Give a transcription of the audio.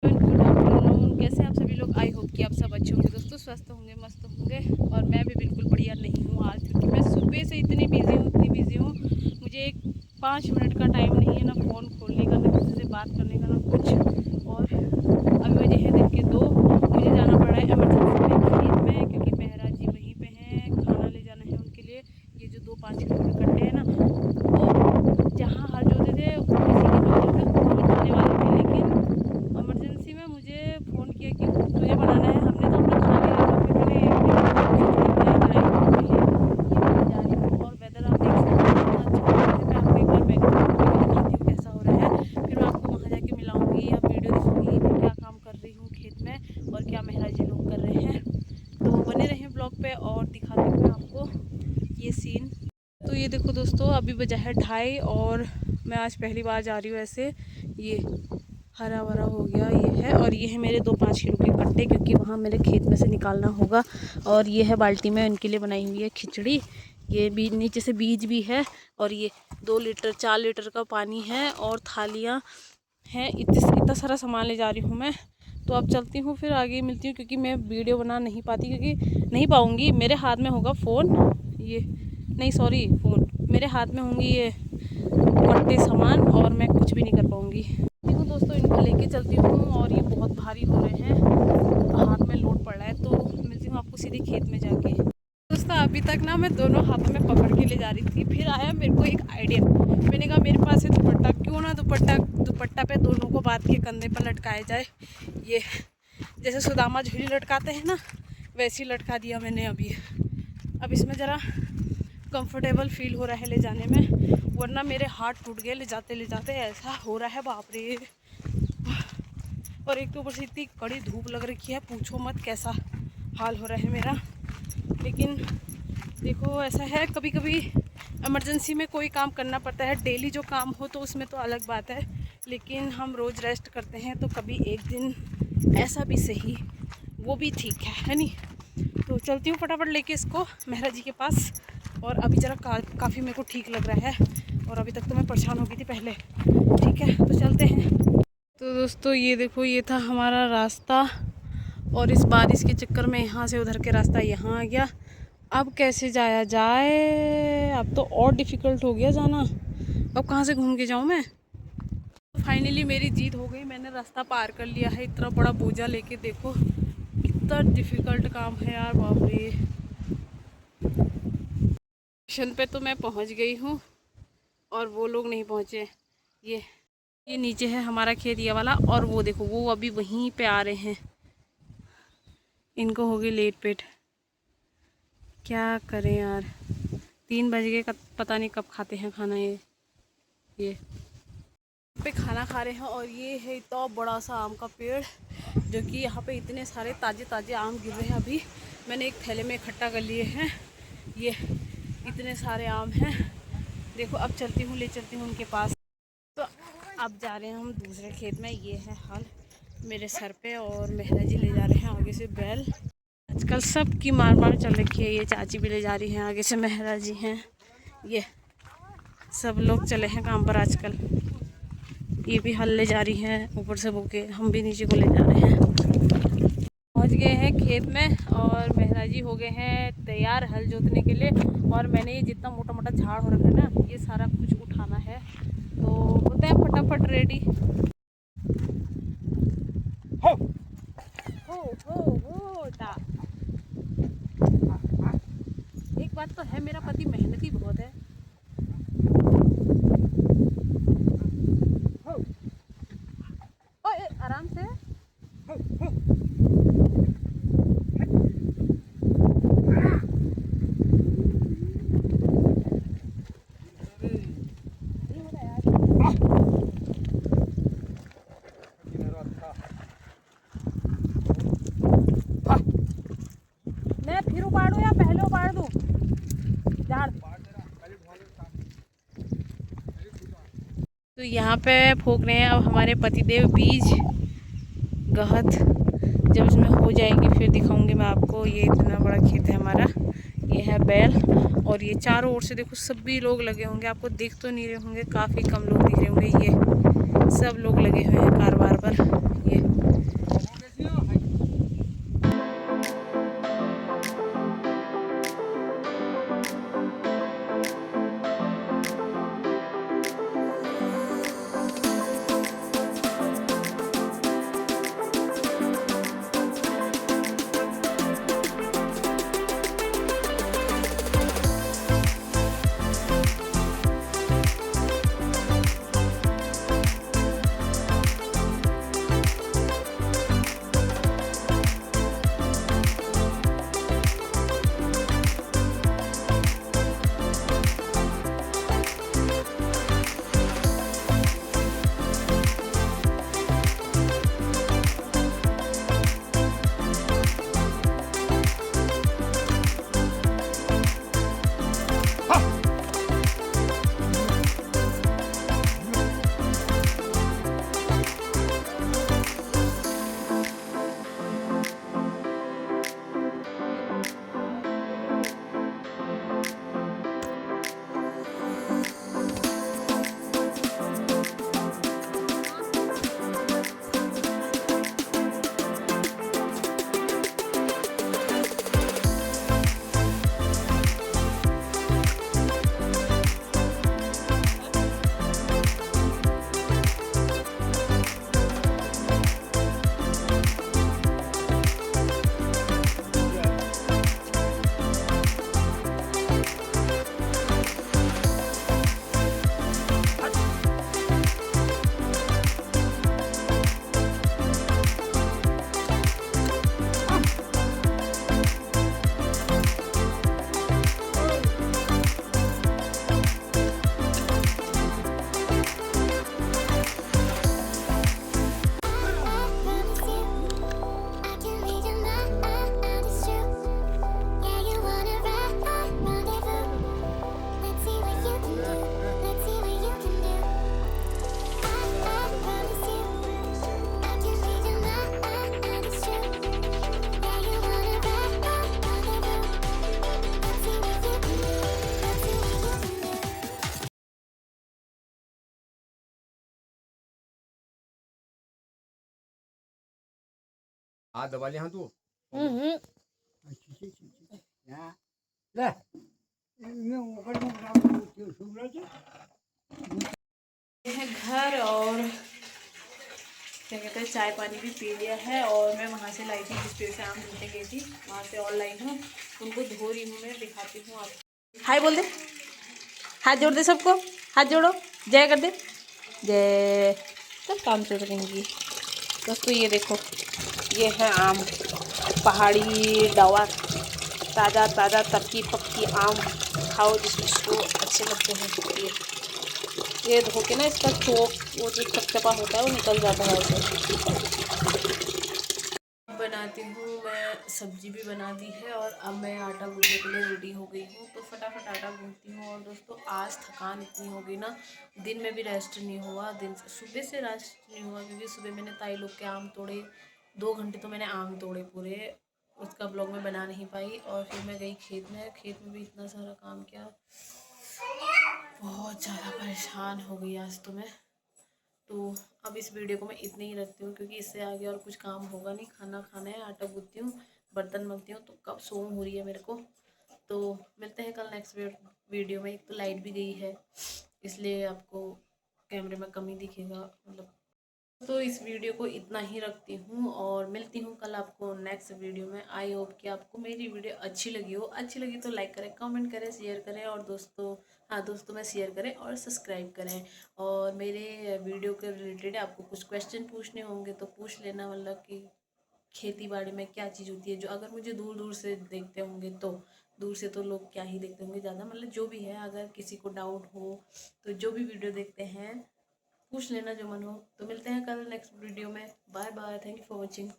Good afternoon. कैसे आप सभी लोग? आई होप कि आप सब अच्छे होंगे दोस्तों, स्वस्थ होंगे, मस्त होंगे। और मैं भी बिल्कुल बढ़िया नहीं हूँ आज, क्योंकि मैं सुबह से इतनी बिजी हूँ। मुझे एक 5 मिनट का टाइम नहीं है, ना फ़ोन खोलने का, ना किसी से बात करने का, ना कुछ। और अभी बजे है दिन के 2। मुझे जाना पड़ा है एमरजेंसी में खेत में, क्योंकि मेहरा जी वहीं पे हैं। खाना ले जाना है उनके लिए। ये जो 2-5 किलो के कट्टे हैं ना, वो जहाँ हल जोते थे किसी के बच्चे से वो निकालने वाले थे, लेकिन इमरजेंसी में मुझे फ़ोन किया कि तुझे बनाना है। हमने तो अपना खा लिया था, फिर मैंने एक जा रही हूँ। और वेदर आप देख सकते हैं कितना अच्छा हो रहा है। मैं आपको एक बार बैकग्राउंड भी दिखाती हूँ कैसा हो रहा है, फिर मैं आपको वहाँ जाके मिलाऊंगी या वीडियो दिखाऊंगी मैं क्या काम कर रही हूँ खेत में और क्या मेहरा जी लोग कर रहे हैं। तो बने रहें ब्लॉग पे और दिखाती हूँ मैं आपको ये सीन। तो ये देखो दोस्तों, अभी बजा है 2:30 और मैं आज पहली बार जा रही हूँ ऐसे। ये हरा भरा हो गया ये है, और ये है मेरे 2-5 किलो के कट्टे, क्योंकि वहाँ मेरे खेत में से निकालना होगा। और ये है बाल्टी में उनके लिए बनाई हुई है खिचड़ी। ये भी नीचे से बीज भी है, और ये 2 लीटर 4 लीटर का पानी है, और थालियाँ हैं। इतना सारा सामान ले जा रही हूँ मैं। तो अब चलती हूँ, फिर आगे मिलती हूँ, क्योंकि मैं वीडियो बना नहीं पाती, क्योंकि नहीं पाऊँगी। मेरे हाथ में होगा फ़ोन, ये नहीं सॉरी फ़ोन मेरे हाथ में होंगी ये कट्टे सामान, और मैं कुछ भी नहीं कर पाऊँगी। देखो दोस्तों, इनको लेके चलती हूँ, और ये बहुत भारी हो रहे हैं, हाथ में लोड पड़ रहा है। तो मिलती हूँ आपको सीधे खेत में जाके। दोस्तों अभी तक ना मैं दोनों हाथों में पकड़ के ले जा रही थी, फिर आया मेरे को एक आइडिया। मैंने कहा मेरे पास है दुपट्टा, क्यों ना दुपट्टा पे दोनों को बांध के कंधे पर लटकाया जाए। ये जैसे सुदामा झूली लटकाते हैं ना, वैसे ही लटका दिया मैंने अभी। अब इसमें ज़रा कंफर्टेबल फील हो रहा है ले जाने में, वरना मेरे हाथ टूट गए ले जाते ऐसा हो रहा है, बाप रे। और एक तो ऊपर से इतनी कड़ी धूप लग रखी है, पूछो मत कैसा हाल हो रहा है मेरा। लेकिन देखो ऐसा है, कभी कभी इमरजेंसी में कोई काम करना पड़ता है। डेली जो काम हो तो उसमें तो अलग बात है, लेकिन हम रोज़ रेस्ट करते हैं, तो कभी एक दिन ऐसा भी सही, वो भी ठीक है नहीं। तो चलती हूँ फटाफट लेके इसको मेहरा जी के पास। और अभी ज़रा काफ़ी मेरे को ठीक लग रहा है, और अभी तक तो मैं परेशान हो गई थी पहले। ठीक है, तो चलते हैं। तो दोस्तों ये देखो, ये था हमारा रास्ता, और इस बारिश के चक्कर में यहाँ से उधर के रास्ता यहाँ आ गया। अब कैसे जाया जाए? अब तो और डिफ़िकल्ट हो गया जाना। अब कहाँ से घूम के जाऊँ मैं? फाइनली मेरी जीत हो गई, मैंने रास्ता पार कर लिया है। इतना बड़ा बोझा लेके देखो, कितना डिफ़िकल्ट काम है यार, बाप रे। स्टेशन पे तो मैं पहुंच गई हूँ, और वो लोग नहीं पहुँचे। ये नीचे है हमारा खेत ये वाला, और वो देखो वो अभी वहीं पे आ रहे हैं। इनको हो गई लेट पेट, क्या करें यार। 3 बज गए, पता नहीं कब खाते हैं खाना। ये पे खाना खा रहे हैं, और ये है इतना बड़ा सा आम का पेड़, जो कि यहाँ पे इतने सारे ताज़े ताज़े आम गिर रहे हैं। अभी मैंने एक थैले में इकट्ठा कर लिए हैं, ये इतने सारे आम हैं। देखो अब चलती हूँ, ले चलती हूँ उनके पास। तो अब जा रहे हैं हम दूसरे खेत में। ये है हाल मेरे सर पे, और मेहरा जी ले जा रहे हैं आगे से बैल। आजकल सब की मार चल रखी है। ये चाची भी ले जा रही हैं, आगे से मेहरा जी हैं, ये सब लोग चले हैं काम पर आजकल। ये भी हल ले जा रही हैं ऊपर से बोके, हम भी नीचे को ले जा रहे हैं। पहुंच गए हैं खेत में, और मेहरा जी हो गए हैं तैयार हल जोतने के लिए। और मैंने ये जितना मोटा मोटा झाड़ हो रखा है ना, ये सारा कुछ उठाना है, तो होते हैं फटाफट रेडी। एक बात तो है, मेरा पति मेहनती बहुत है। ओए आराम से। मैं फिर उपाड़ू या पहले उपाड़ दूँ झाड़? तो यहाँ पे फूक रहे हैं अब हमारे पतिदेव बीज गहत। जब इसमें हो जाएगी फिर दिखाऊंगी मैं आपको। ये इतना बड़ा खेत है हमारा, ये है बैल, और ये चारों ओर से देखो सभी लोग लगे होंगे। आपको दिख तो नहीं रहे होंगे, काफ़ी कम लोग दिख रहे होंगे। ये सब लोग लगे हुए हैं कारोबार पर। ये हाथ दबा लिया तू हम्म। ये है घर, और क्या कहते हैं, चाय पानी भी पी लिया है। और मैं वहाँ से लाई थी जिस पेड़ से आम ढूंढने गई थी, वहाँ से और लाई हूँ। उनको धो रही हूँ, मैं दिखाती हूँ आपको। हाय बोल दे, हाथ जोड़ दे सबको, हाथ जोड़ो, जय कर दे, जय। सब काम चल रहेंगी दोस्तों। ये देखो, ये है आम, पहाड़ी डावा, ताज़ा ताज़ा तपकी पक्की आम। खाओ जिसको अच्छे लगते हैं। ये धो के ना इसका चोक, वो जो चपचपा होता है वो निकल जाता है ऐसे। बनाती हूँ मैं, सब्जी भी बना दी है और अब मैं आटा गूंथने के लिए रेडी हो गई हूँ। तो फटाफट आटा गूंथती हूँ। और दोस्तों आज थकान इतनी हो गई ना, दिन में भी रेस्ट नहीं हुआ, दिन से सुबह से रेस्ट नहीं हुआ, क्योंकि सुबह मैंने ताई लोग के आम तोड़े, 2 घंटे तो मैंने आम तोड़े पूरे। उसका ब्लॉग में बना नहीं पाई। और फिर मैं गई खेत में भी इतना सारा काम किया, बहुत ज़्यादा परेशान हो गई आज तो मैं। तो अब इस वीडियो को मैं इतनी ही रखती हूँ, क्योंकि इससे आगे और कुछ काम होगा नहीं। खाना खाना है, आटा गूंथती हूँ, बर्तन मलती हूँ, तो कब सोम हो रही है मेरे को। तो मिलते हैं कल नेक्स्ट वीडियो में। एक तो लाइट भी गई है, इसलिए आपको कैमरे में कम ही दिखेगा, मतलब। तो इस वीडियो को इतना ही रखती हूँ और मिलती हूँ कल आपको नेक्स्ट वीडियो में। आई होप कि आपको मेरी वीडियो अच्छी लगी हो। अच्छी लगी तो लाइक करें, कमेंट करें, शेयर करें, और दोस्तों में शेयर करें और सब्सक्राइब करें। और मेरे वीडियो के रिलेटेड आपको कुछ क्वेश्चन पूछने होंगे तो पूछ लेना, मतलब कि खेती बाड़ी में क्या चीज़ होती है। जो अगर मुझे दूर दूर से देखते होंगे तो, दूर से तो लोग क्या ही देखते होंगे ज़्यादा, मतलब जो भी है, अगर किसी को डाउट हो तो जो भी वीडियो देखते हैं पूछ लेना जो मन हो। तो मिलते हैं कल नेक्स्ट वीडियो में। Bye bye, thank you for watching.